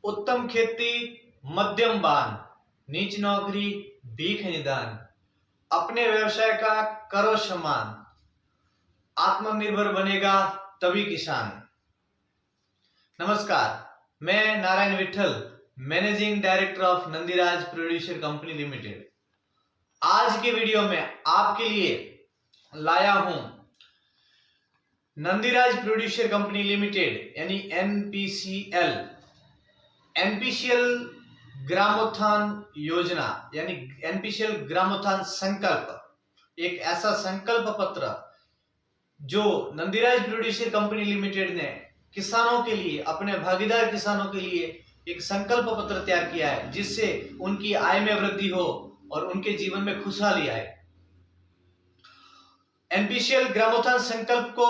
उत्तम खेती, मध्यम बान, नीच नौकरी, भीख निदान, अपने व्यवसाय का करो सम्मान, आत्मनिर्भर बनेगा तभी किसान। नमस्कार, मैं Narayan Vithal, managing director of Nandiraj producer company limited. आज के वीडियो में आपके लिए लाया हूं नंदीराज प्रोड्यूसर कंपनी लिमिटेड यानी एनपीसीएल ग्रामोत्थान योजना यानी एनपीसीएल ग्रामोत्थान संकल्प, एक ऐसा संकल्प पत्र जो नंदीराज प्रोड्यूसर कंपनी लिमिटेड ने किसानों के लिए, अपने भागीदार किसानों के लिए एक संकल्प पत्र तैयार किया है, जिससे उनकी आय में वृद्धि हो और उनके जीवन में खुशहाली आए। एनपीसीएल ग्रामोत्थान संकल्प को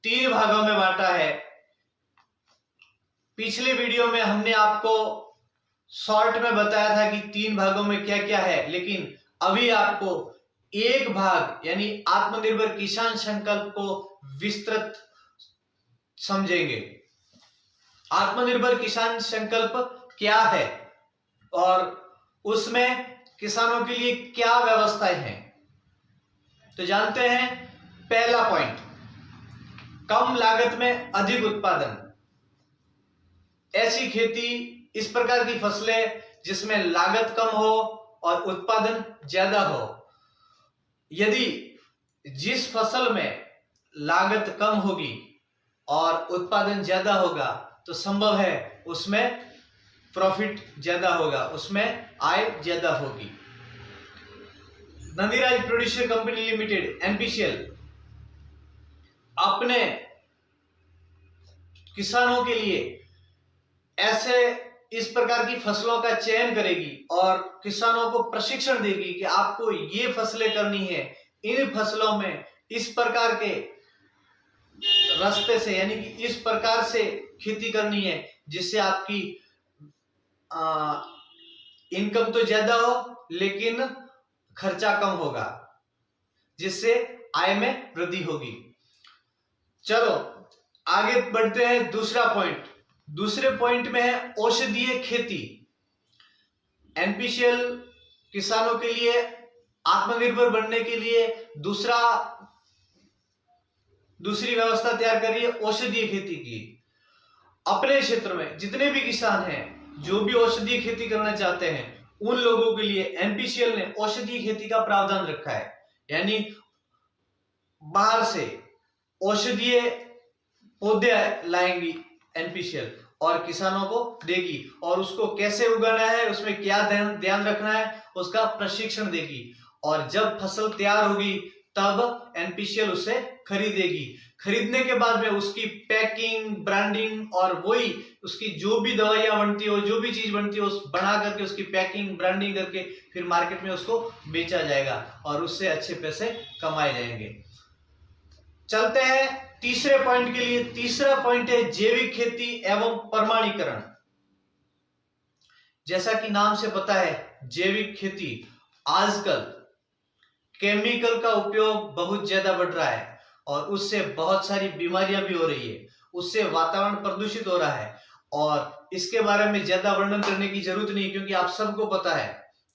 3 भागों में बांटा है। पिछले वीडियो में हमने आपको शॉर्ट में बताया था कि 3 भागों में क्या क्या है, लेकिन अभी आपको एक भाग यानी आत्मनिर्भर किसान संकल्प को विस्तृत समझेंगे। आत्मनिर्भर किसान संकल्प क्या है और उसमें किसानों के लिए क्या व्यवस्थाएं हैं, तो जानते हैं। पहला पॉइंट, कम लागत में अधिक उत्पादन। ऐसी खेती, इस प्रकार की फसलें जिसमें लागत कम हो और उत्पादन ज्यादा हो। यदि जिस फसल में लागत कम होगी और उत्पादन ज्यादा होगा तो संभव है उसमें प्रॉफिट ज्यादा होगा, उसमें आय ज्यादा होगी। Nandiraj producer company limited NPCL अपने किसानों के लिए ऐसे इस प्रकार की फसलों का चयन करेगी और किसानों को प्रशिक्षण देगी कि आपको ये फसलें करनी है, इन फसलों में इस प्रकार के रास्ते से यानी कि इस प्रकार से खेती करनी है जिससे आपकी इनकम तो ज्यादा हो लेकिन खर्चा कम होगा, जिससे आय में वृद्धि होगी। चलो आगे बढ़ते हैं। दूसरा पॉइंट, दूसरे पॉइंट में है औषधीय खेती। एनपीसीएल किसानों के लिए आत्मनिर्भर बनने के लिए दूसरी व्यवस्था तैयार कर रही है औषधीय खेती की। अपने क्षेत्र में जितने भी किसान हैं जो भी औषधीय खेती करना चाहते हैं, उन लोगों के लिए एनपीसीएल ने औषधीय खेती का प्रावधान रखा है। यानी बाहर से औषधीय पौधे लाएंगी एनपीसीएल और किसानों को देगी, और उसको कैसे उगाना है, उसमें क्या ध्यान रखना है, उसका प्रशिक्षण देगी। और जब फसल तैयार होगी तब एनपीसीएल उसे खरीदेगी। खरीदने के बाद में उसकी पैकिंग, ब्रांडिंग और वही उसकी जो भी दवाइयां बनती हो, जो भी चीज बनती हो, उस बना करके उसकी पैकिंग, ब्रांडिंग करके फिर मार्केट में उसको बेचा जाएगा और उससे अच्छे पैसे कमाए जाएंगे। चलते हैं तीसरे पॉइंट के लिए। तीसरा पॉइंट है जैविक खेती एवं प्रमाणीकरण। जैसा कि नाम से पता है, जैविक खेती आजकल केमिकल का उपयोग बहुत ज्यादा बढ़ रहा है और उससे बहुत सारी बीमारियां भी हो रही है, उससे वातावरण प्रदूषित हो रहा है। और इसके बारे में ज्यादा वर्णन करने की जरूरत नहीं, क्योंकि आप सबको पता है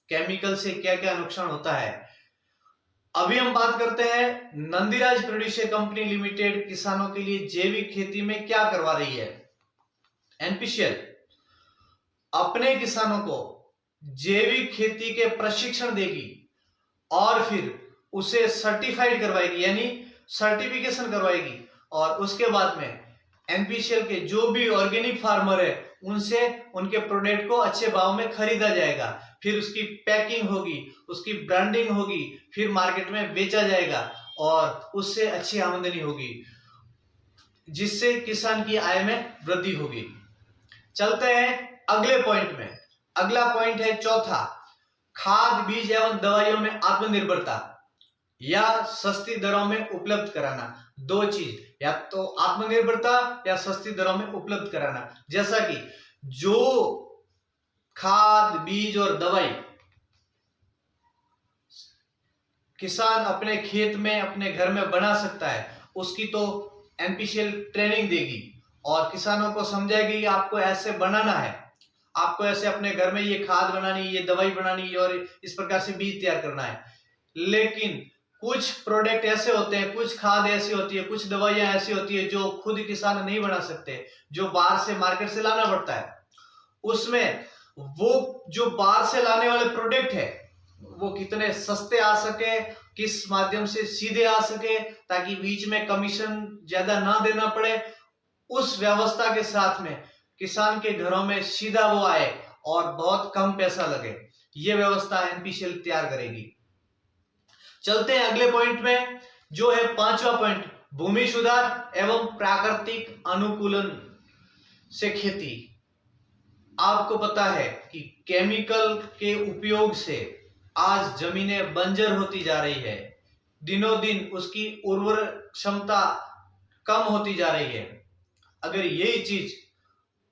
केमिकल से क्या क्या नुकसान होता है। अभी हम बात करते हैं नंदीराज प्रोड्यूसर कंपनी लिमिटेड किसानों के लिए जैविक खेती में क्या करवा रही है। एनपीसीएल अपने किसानों को जैविक खेती के प्रशिक्षण देगी और फिर उसे सर्टिफाइड करवाएगी, यानी सर्टिफिकेशन करवाएगी। और उसके बाद में एनपीसीएल के जो भी ऑर्गेनिक फार्मर है उनसे उनके प्रोडक्ट को अच्छे भाव में खरीदा जाएगा, फिर उसकी पैकिंग होगी, उसकी ब्रांडिंग होगी, फिर मार्केट में बेचा जाएगा और उससे अच्छी आमदनी होगी, जिससे किसान की आय में वृद्धि होगी। चलते हैं अगले पॉइंट में। अगला पॉइंट है चौथा, खाद, बीज एवं दवाइयों में आत्मनिर्भरता या सस्ती दरों में उपलब्ध कराना। 2 चीज, या तो आत्मनिर्भरता या सस्ती दरों में उपलब्ध कराना। जैसा कि जो खाद, बीज और दवाई किसान अपने खेत में, अपने घर में बना सकता है, उसकी तो एनपीसीएल ट्रेनिंग देगी और किसानों को समझाएगी कि आपको ऐसे बनाना है, आपको ऐसे अपने घर में ये खाद बनानी, ये दवाई बनानी और इस प्रकार से बीज तैयार करना है। लेकिन कुछ प्रोडक्ट ऐसे होते हैं, कुछ खाद ऐसी होती है, कुछ दवाइयां ऐसी होती है जो खुद किसान नहीं बना सकते, जो बाहर से मार्केट से लाना पड़ता है। उसमें वो जो बाहर से लाने वाले प्रोडक्ट है वो कितने सस्ते आ सके, किस माध्यम से सीधे आ सके, ताकि बीच में कमीशन ज्यादा ना देना पड़े, उस व्यवस्था के साथ में किसान के घरों में सीधा वो आए और बहुत कम पैसा लगे, ये व्यवस्था एनपीसीएल तैयार करेगी। चलते हैं अगले पॉइंट में, जो है 5वां पॉइंट, भूमि सुधार एवं प्राकृतिक अनुकूलन से खेती। आपको पता है कि केमिकल के उपयोग से आज जमीनें बंजर होती जा रही है, दिनों दिन उसकी उर्वर क्षमता कम होती जा रही है। अगर यही चीज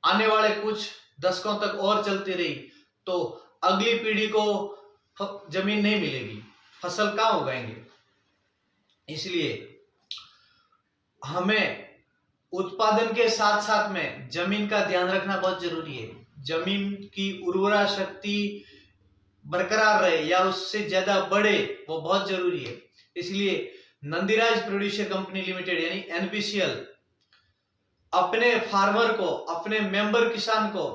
आने वाले कुछ दशकों तक और चलती रही तो अगली पीढ़ी को जमीन नहीं मिलेगी, फसल कहाँ उगाएंगे। इसलिए हमें उत्पादन के साथ साथ में जमीन का ध्यान रखना बहुत जरूरी है। जमीन की उर्वरा शक्ति बरकरार रहे या उससे ज्यादा बढ़े, वो बहुत जरूरी है। इसलिए नंदीराज प्रोड्यूसर कंपनी लिमिटेड यानी एनपीसीएल अपने फार्मर को, अपने मेंबर किसान को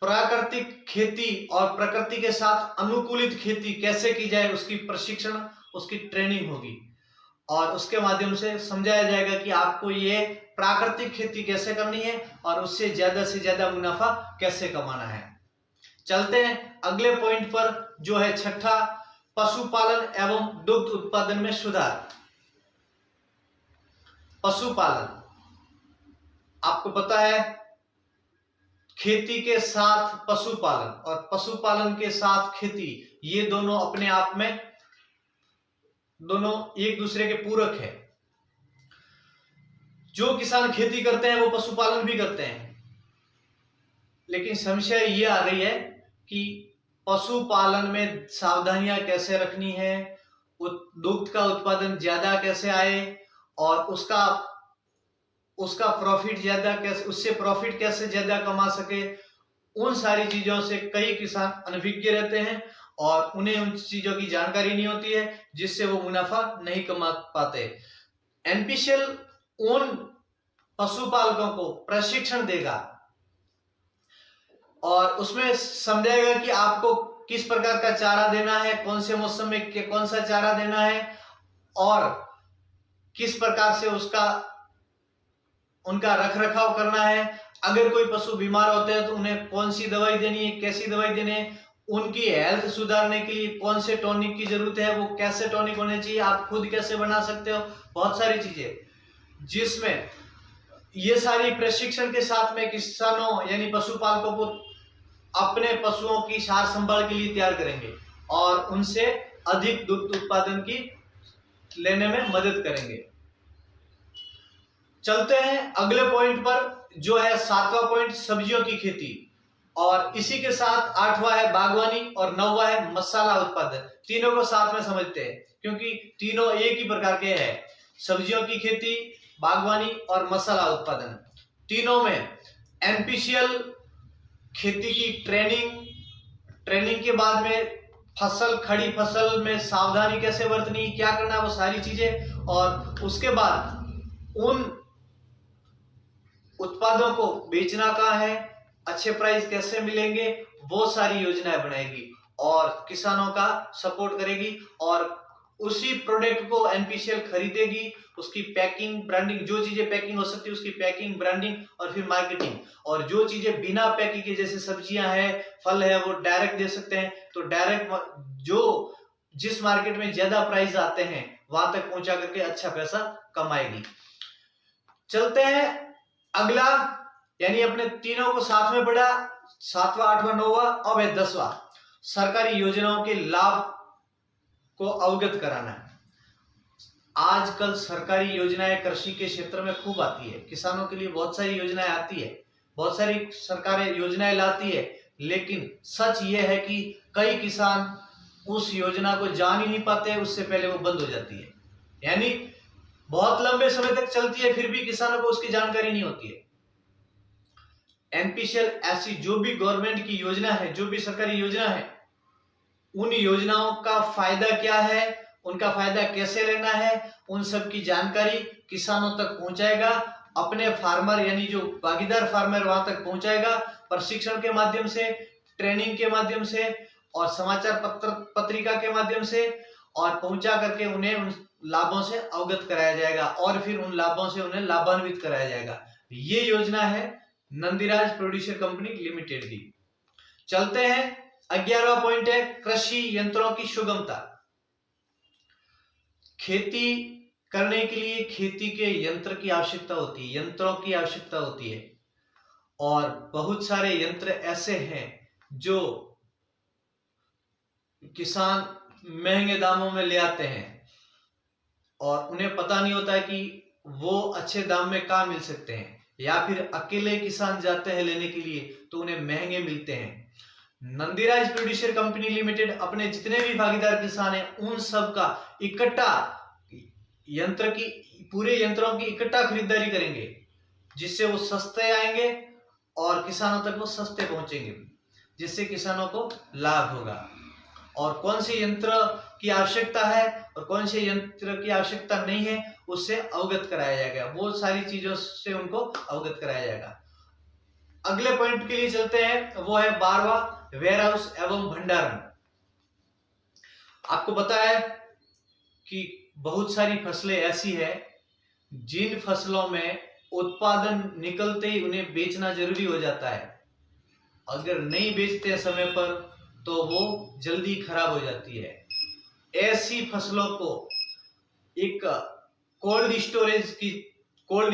प्राकृतिक खेती और प्रकृति के साथ अनुकूलित खेती कैसे की जाए उसकी प्रशिक्षण, उसकी ट्रेनिंग होगी और उसके माध्यम से समझाया जाएगा कि आपको ये प्राकृतिक खेती कैसे करनी है और उससे से ज्यादा मुनाफा कैसे कमाना है। चलते हैं अगले पॉइंट पर, जो है 6ठा, पशुपालन एवं दुग्ध उत्पादन में सुधार। पशुपालन, आपको पता है खेती के साथ पशुपालन और पशुपालन के साथ खेती, ये दोनों अपने आप में दोनों एक दूसरे के पूरक है। जो किसान खेती करते हैं वो पशुपालन भी करते हैं, लेकिन समस्या ये आ रही है कि पशुपालन में सावधानियां कैसे रखनी है, दुग्ध का उत्पादन ज्यादा कैसे आए और उसका प्रॉफिट ज्यादा कैसे, उससे प्रॉफिट कैसे ज्यादा कमा सके। उन सारी चीजों से कई किसान अनभिज्ञ रहते हैं और उन्हें उन चीजों की जानकारी नहीं होती है, जिससे वो मुनाफा नहीं कमा पाते। एनपीसीएल उन पशुपालकों को प्रशिक्षण देगा और उसमें समझाएगा कि आपको किस प्रकार का चारा देना है, कौन से मौसम में कौन सा चारा देना है और किस प्रकार से उनका रख रखाव करना है। अगर कोई पशु बीमार होते हैं तो उन्हें कौन सी दवाई देनी है, कैसी दवाई देनी है, उनकी हेल्थ सुधारने के लिए कौन से टॉनिक की जरूरत है, वो कैसे टॉनिक होने चाहिए, आप खुद कैसे बना सकते हो, बहुत सारी चीजें, जिसमें ये सारी प्रशिक्षण के साथ में किसानों यानी पशुपालकों को अपने पशुओं की सार संभाल के लिए तैयार करेंगे और उनसे अधिक दुग्ध उत्पादन की लेने में मदद करेंगे। चलते हैं अगले पॉइंट पर, जो है 7वां पॉइंट, सब्जियों की खेती, और इसी के साथ 8वां है बागवानी और 9वां है मसाला उत्पादन। तीनों को साथ में समझते हैं क्योंकि तीनों एक ही प्रकार के हैं, सब्जियों की खेती, बागवानी और मसाला उत्पादन। तीनों में एनपीसीएल खेती की ट्रेनिंग के बाद में खड़ी फसल में सावधानी कैसे बरतनी, क्या करना, वो सारी चीजें, और उसके बाद उन उत्पादों को बेचना कहाँ है, अच्छे प्राइस कैसे मिलेंगे, वो सारी योजनाएं बनाएगी और किसानों का सपोर्ट करेगी और उसी प्रोडक्ट को एनपीसीएल खरीदेगी, उसकी पैकिंग, ब्रांडिंग, जो चीजें पैकिंग हो सकती है उसकी पैकिंग, ब्रांडिंग और फिर मार्केटिंग, और जो चीजें बिना पैकिंग के जैसे सब्जियां हैं, फल है, वो डायरेक्ट दे सकते हैं, तो डायरेक्ट जो जिस मार्केट में ज्यादा प्राइस आते हैं वहां तक पहुंचा करके अच्छा पैसा कमाएगी। चलते हैं अगला, यानी अपने तीनों को साथ में पढ़ा, 7वां, 8वां, 9वां, अब है 10वां, सरकारी योजनाओं के लाभ को अवगत कराना है। आजकल सरकारी योजनाएं कृषि के क्षेत्र में खूब आती है, किसानों के लिए बहुत सारी योजनाएं आती है, बहुत सारी सरकारें योजनाएं लाती है, लेकिन सच ये है कि कई किसान उस योजना को जान ही नहीं पाते, उससे पहले वो बंद हो जाती है, यानी बहुत लंबे समय तक चलती है, फिर भी किसानों को उसकी जानकारी नहीं होती है। एनपीसीएल ऐसी जो भी गवर्नमेंट की योजना है, जो भी सरकारी योजना है, उन योजनाओं का फायदा क्या है, उनका फायदा कैसे लेना है, उन सब की जानकारी किसानों तक पहुंचाएगा। अपने फार्मर यानी जो भागीदार फार्मर वहां तक पहुंचाएगा, प्रशिक्षण के माध्यम से, ट्रेनिंग के माध्यम से और समाचार पत्रिका के माध्यम से, और पहुंचा करके उन्हें उन लाभों से अवगत कराया जाएगा और फिर उन लाभों से उन्हें लाभान्वित कराया जाएगा। ये योजना है नंदीराज प्रोड्यूसर कंपनी लिमिटेड की। चलते हैं, 11वां पॉइंट है कृषि यंत्रों की सुगमता। खेती करने के लिए खेती के यंत्र की आवश्यकता होती है, यंत्रों की आवश्यकता होती है, और बहुत सारे यंत्र ऐसे हैं जो किसान महंगे दामों में ले आते हैं और उन्हें पता नहीं होता है कि वो अच्छे दाम में कहाँ मिल सकते हैं, या फिर अकेले किसान जाते हैं लेने के लिए तो उन्हें महंगे मिलते हैं। नंदीराज प्रोड्यूसर कंपनी लिमिटेड अपने जितने भी भागीदार किसान हैं उन सब का इकट्ठा पूरे यंत्रों की इकट्ठा खरीदारी करेंगे, जिससे वो सस्ते आएंगे और किसानों तक वो सस्ते पहुंचेंगे, जिससे किसानों को लाभ होगा। और कौन से यंत्र की आवश्यकता है और कौन से यंत्र की आवश्यकता नहीं है उससे अवगत कराया जाएगा, वो सारी चीजों से उनको अवगत कराया जाएगा। अगले पॉइंट के लिए चलते हैं, वो है 12वां वेयर हाउस एवं भंडारण। आपको पता है कि बहुत सारी फसलें ऐसी है जिन फसलों में उत्पादन निकलते ही उन्हें बेचना जरूरी हो जाता है। अगर नहीं बेचते समय पर तो वो जल्दी खराब हो जाती है। ऐसी फसलों को एक कोल्ड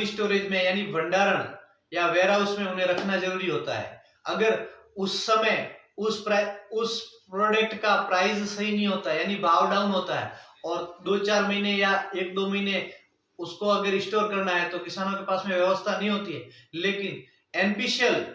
स्टोरेज में यानी भंडारण या वेयर हाउस में उन्हें रखना जरूरी होता है। अगर उस समय उस प्रोडक्ट का प्राइस सही नहीं होता है यानी भाव डाउन होता है और 2-4 महीने या 1-2 महीने उसको अगर स्टोर करना है तो किसानों के पास में व्यवस्था नहीं होती है। लेकिन एनपीसीएल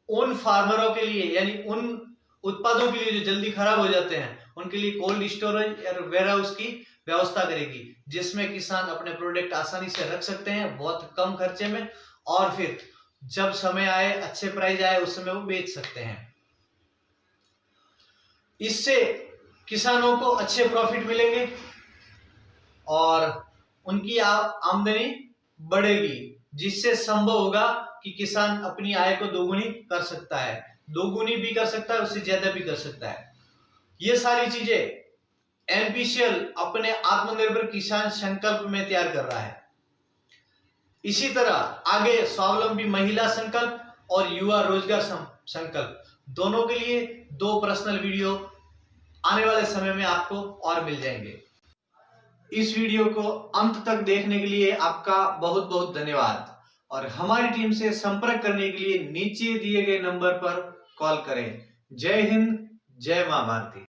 उन फार्मरों के लिए यानी उन उत्पादों के लिए जो जल्दी खराब हो जाते हैं उनके लिए कोल्ड स्टोरेज और वेयर हाउस की व्यवस्था करेगी, जिसमें किसान अपने प्रोडक्ट आसानी से रख सकते हैं बहुत कम खर्चे में, और फिर जब समय आए, अच्छे प्राइस आए, उस समय वो बेच सकते हैं। इससे किसानों को अच्छे प्रॉफिट मिलेंगे और उनकी आमदनी बढ़ेगी, जिससे संभव होगा कि किसान अपनी आय को दोगुनी कर सकता है, दोगुनी भी कर सकता है, उससे ज्यादा भी कर सकता है। ये सारी चीजें एनपीसीएल अपने आत्मनिर्भर किसान संकल्प में तैयार कर रहा है। इसी तरह आगे स्वावलंबी महिला संकल्प और युवा रोजगार संकल्प दोनों के लिए 2 पर्सनल वीडियो आने वाले समय में आपको और मिल जाएंगे। इस वीडियो को अंत तक देखने के लिए आपका बहुत बहुत धन्यवाद, और हमारी टीम से संपर्क करने के लिए नीचे दिए गए नंबर पर कॉल करें। जय हिंद, जय मां भारती।